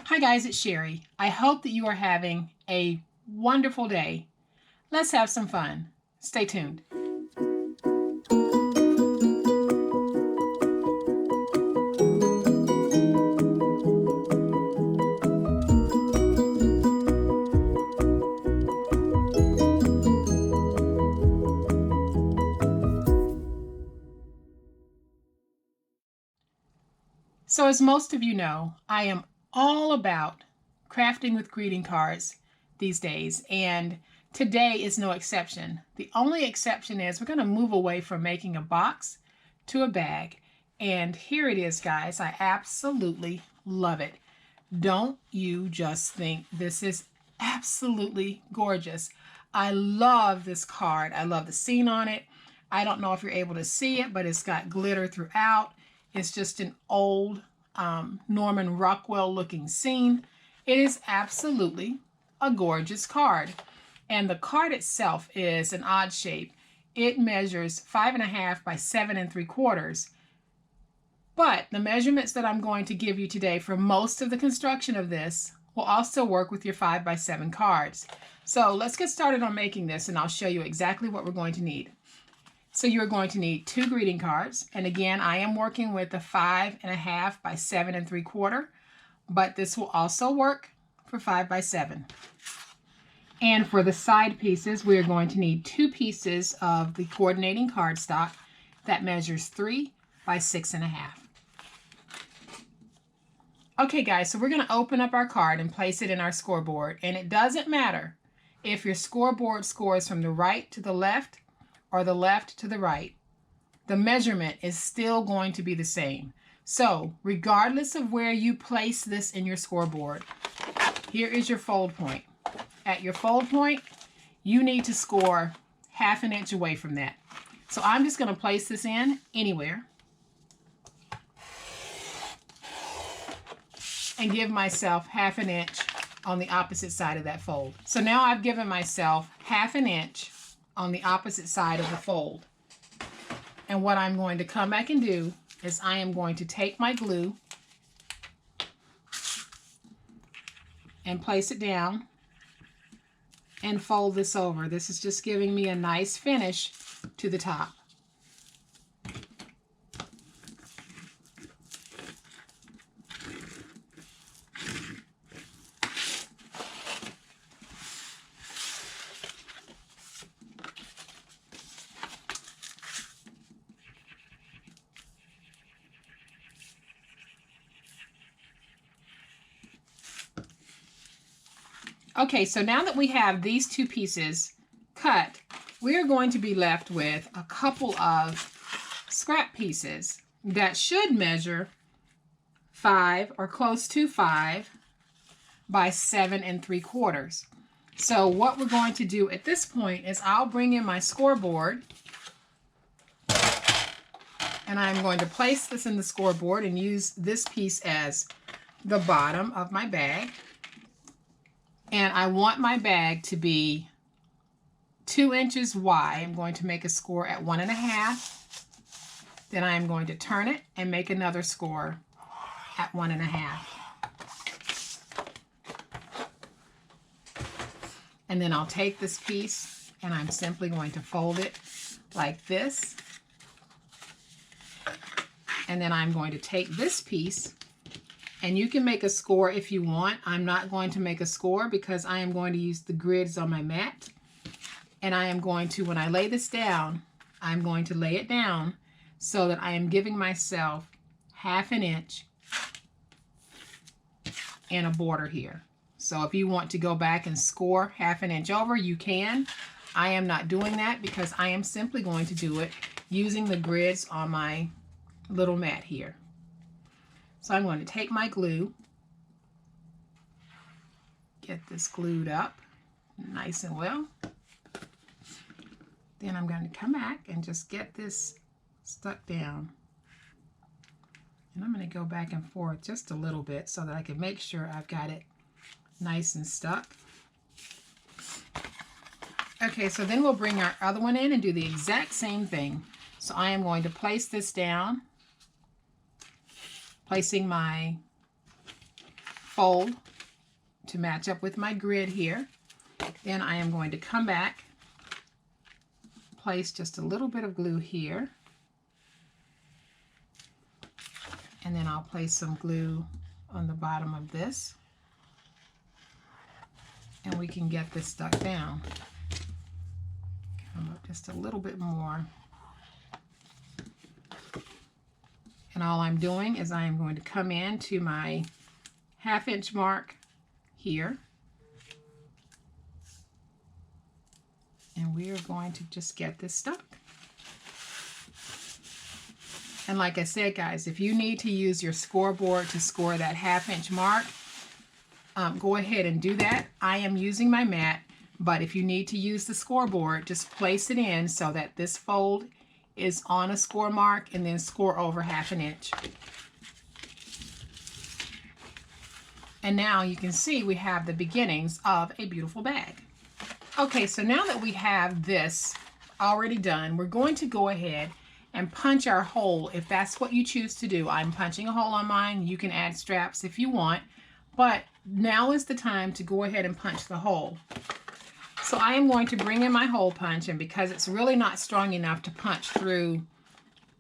Hi guys, it's Sherry. I hope that you are having a wonderful day. Let's have some fun. Stay tuned. So as most of you know, I am all about crafting with greeting cards these days, and today is no exception. The only exception is we're going to move away from making a box to a bag. And here it is, guys. I absolutely love it. Don't you just think this is absolutely gorgeous? I love this card. I love the scene on it. I don't know if you're able to see it, but it's got glitter throughout. It's just an old Norman Rockwell looking scene. It is absolutely a gorgeous card. And the card itself is an odd shape. It measures 5.5 by 7 3/4. But the measurements that I'm going to give you today for most of the construction of this will also work with your 5 by 7 cards. So let's get started on making this, and I'll show you exactly what we're going to need. So you're going to need 2 greeting cards. And again, I am working with the 5.5 by 7 3/4, but this will also work for 5 by 7. And for the side pieces, we are going to need 2 pieces of the coordinating cardstock that measures 3 by 6.5. Okay guys, so we're going to open up our card and place it in our scoreboard. And it doesn't matter if your scoreboard scores from the right to the left or the left to the right. The measurement is still going to be the same. So regardless of where you place this in your scoreboard, here is your fold point. At your fold point, you need to score 1/2 inch away from that. So I'm just going to place this in anywhere and give myself 1/2 inch on the opposite side of that fold. So now I've given myself 1/2 inch on the opposite side of the fold. And what I'm going to come back and do is I am going to take my glue and place it down and fold this over. This is just giving me a nice finish to the top. Okay, so now that we have these 2 pieces cut, we're going to be left with a couple of scrap pieces that should measure 5 or close to 5 by 7 3/4. So what we're going to do at this point is I'll bring in my scoreboard, and I'm going to place this in the scoreboard and use this piece as the bottom of my bag. And I want my bag to be 2 inches wide. I'm going to make a score at 1.5. Then I'm going to turn it and make another score at 1.5. And then I'll take this piece and I'm simply going to fold it like this. And then I'm going to take this piece, and you can make a score if you want. I'm not going to make a score because I am going to use the grids on my mat. And I am going to, when I lay this down, I'm going to lay it down so that I am giving myself 1/2 inch and a border here. So if you want to go back and score 1/2 inch over, you can. I am not doing that because I am simply going to do it using the grids on my little mat here. So I'm going to take my glue, get this glued up nice and well. Then I'm going to come back and just get this stuck down. And I'm going to go back and forth just a little bit so that I can make sure I've got it nice and stuck. Okay, so then we'll bring our other one in and do the exact same thing. So I am going to place this down, placing my fold to match up with my grid here. Then I am going to come back, place just a little bit of glue here, and then I'll place some glue on the bottom of this, and we can get this stuck down. Come up just a little bit more. And all I'm doing is I am going to come in to my 1/2 inch mark here, and we are going to just get this stuck. And like I said, guys, if you need to use your scoreboard to score that 1/2 inch mark, go ahead and do that. I am using my mat, but if you need to use the scoreboard, just place it in so that this fold is on a score mark, and then score over 1/2 inch. And now you can see we have the beginnings of a beautiful bag. Okay, so now that we have this already done, we're going to go ahead and punch our hole if that's what you choose to do. I'm punching a hole on mine. You can add straps if you want, but now is the time to go ahead and punch the hole. So I am going to bring in my hole punch, and because it's really not strong enough to punch through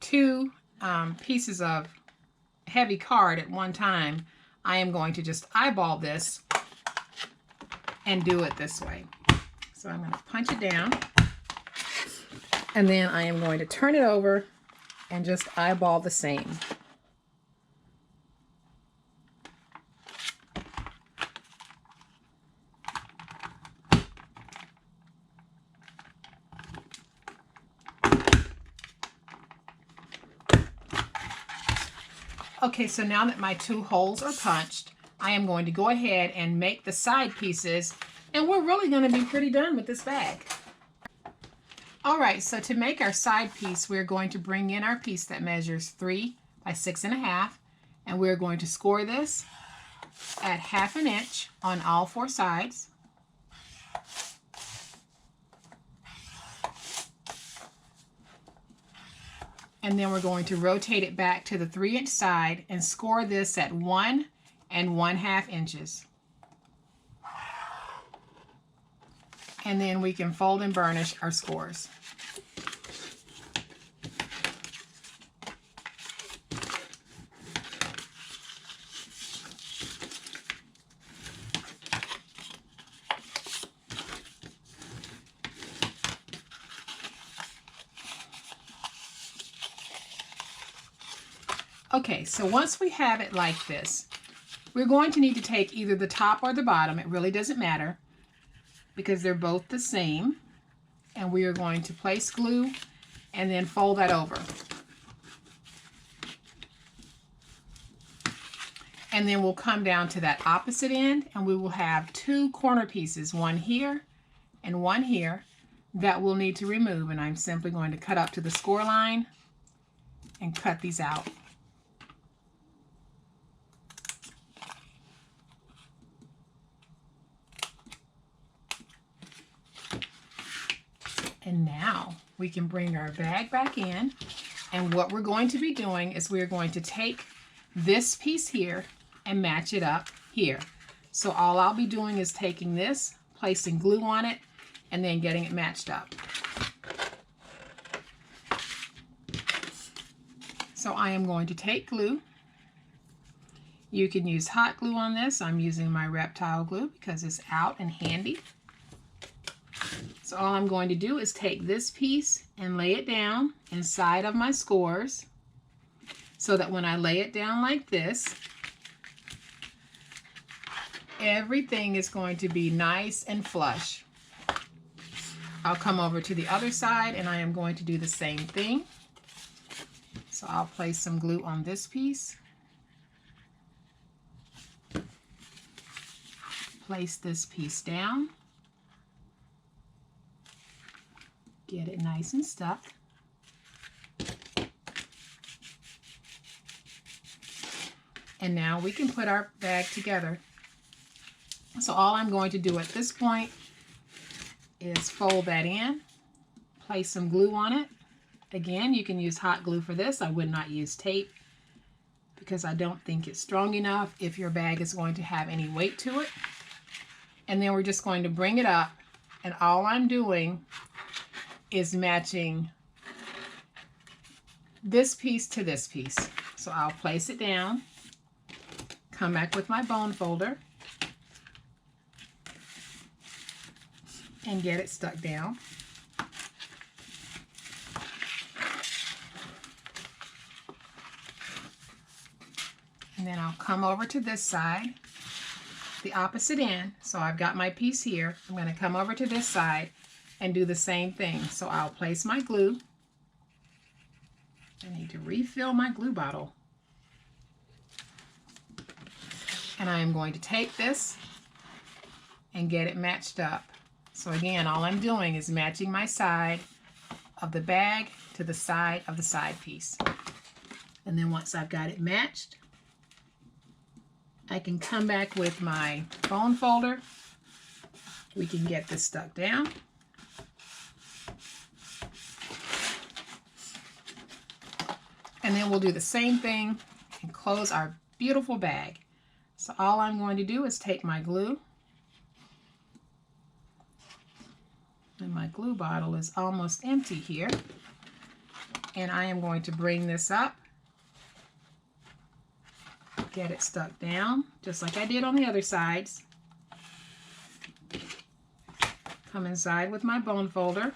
2 pieces of heavy card at one time, I am going to just eyeball this and do it this way. So I'm going to punch it down, and then I am going to turn it over and just eyeball the same. Okay, so now that my 2 holes are punched, I am going to go ahead and make the side pieces, and we're really going to be pretty done with this bag. All right, so to make our side piece, we're going to bring in our piece that measures 3 by 6.5, and we're going to score this at 1/2 inch on all 4 sides. And then we're going to rotate it back to the 3-inch side and score this at 1 1/2 inches. And then we can fold and burnish our scores. Okay, so once we have it like this, we're going to need to take either the top or the bottom. It really doesn't matter because they're both the same. And we are going to place glue and then fold that over. And then we'll come down to that opposite end, and we will have 2 corner pieces, one here and one here, that we'll need to remove. And I'm simply going to cut up to the score line and cut these out. And now we can bring our bag back in, and what we're going to be doing is we're going to take this piece here and match it up here. So all I'll be doing is taking this, placing glue on it, and then getting it matched up. So I am going to take glue. You can use hot glue on this. I'm using my reptile glue because it's out and handy. So all I'm going to do is take this piece and lay it down inside of my scores so that when I lay it down like this, everything is going to be nice and flush. I'll come over to the other side and I am going to do the same thing. So I'll place some glue on this piece. Place this piece down. Get it nice and stuck. And now we can put our bag together. So all I'm going to do at this point is fold that in, place some glue on it. Again, you can use hot glue for this. I would not use tape. because I don't think it's strong enough if your bag is going to have any weight to it. And then we're just going to bring it up, and all I'm doing is matching this piece to this piece. So I'll place it down, come back with my bone folder, and get it stuck down. And then I'll come over to this side, the opposite end. So I've got my piece here. I'm going to come over to this side and do the same thing. So I'll place my glue. I need to refill my glue bottle. And I am going to take this and get it matched up. So again, all I'm doing is matching my side of the bag to the side of the side piece. And then once I've got it matched, I can come back with my bone folder. We can get this stuck down. And then we'll do the same thing and close our beautiful bag. So all I'm going to do is take my glue, and my glue bottle is almost empty here, and I am going to bring this up, get it stuck down just like I did on the other sides. Come inside with my bone folder,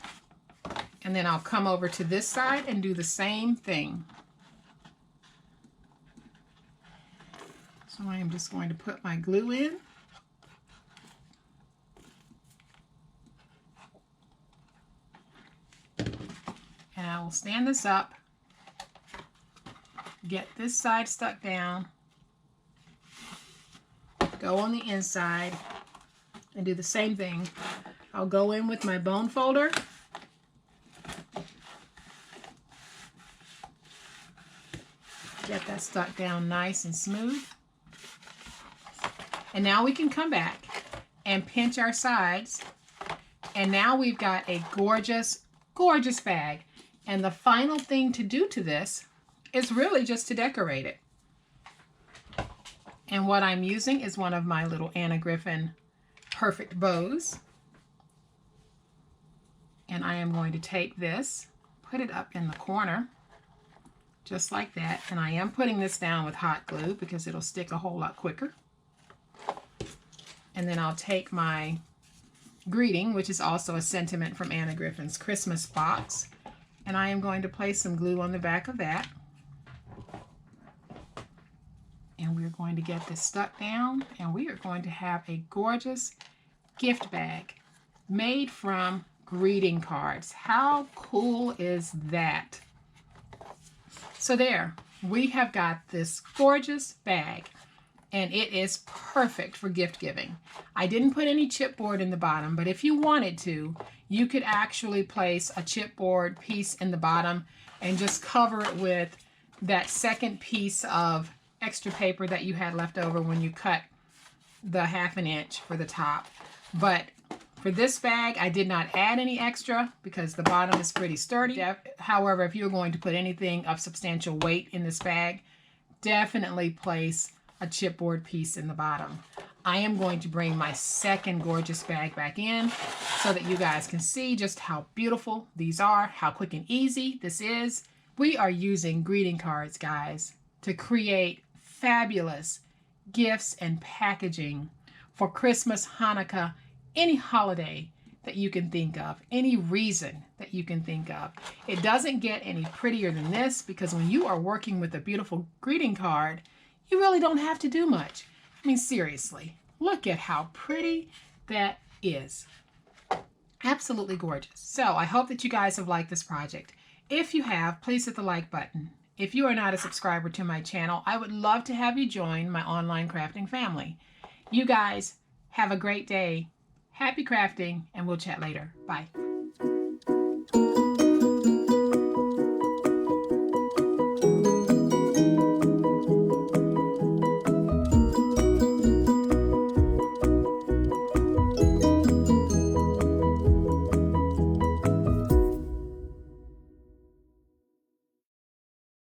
and then I'll come over to this side and do the same thing. So I am just going to put my glue in. And I will stand this up, get this side stuck down, go on the inside, and do the same thing. I'll go in with my bone folder, get that stuck down nice and smooth. And now we can come back and pinch our sides. And now we've got a gorgeous, gorgeous bag. And the final thing to do to this is really just to decorate it. And what I'm using is one of my little Anna Griffin perfect bows. And I am going to take this, put it up in the corner, just like that. And I am putting this down with hot glue because it'll stick a whole lot quicker. And then I'll take my greeting, which is also a sentiment from Anna Griffin's Christmas box, and I am going to place some glue on the back of that. And we're going to get this stuck down, and we are going to have a gorgeous gift bag made from greeting cards. How cool is that? So there, we have got this gorgeous bag, and it is perfect for gift giving. I didn't put any chipboard in the bottom, but if you wanted to, you could actually place a chipboard piece in the bottom and just cover it with that second piece of extra paper that you had left over when you cut the 1/2 inch for the top. But for this bag, I did not add any extra because the bottom is pretty sturdy. However, if you're going to put anything of substantial weight in this bag, definitely place a chipboard piece in the bottom. I am going to bring my second gorgeous bag back in so that you guys can see just how beautiful these are, how quick and easy this is. We are using greeting cards, guys, to create fabulous gifts and packaging for Christmas, Hanukkah, any holiday that you can think of, any reason that you can think of. It doesn't get any prettier than this because when you are working with a beautiful greeting card, you really don't have to do much. I mean, seriously, look at how pretty that is. Absolutely gorgeous. So I hope that you guys have liked this project. If you have, please hit the like button. If you are not a subscriber to my channel, I would love to have you join my online crafting family. You guys have a great day. Happy crafting, and we'll chat later. Bye.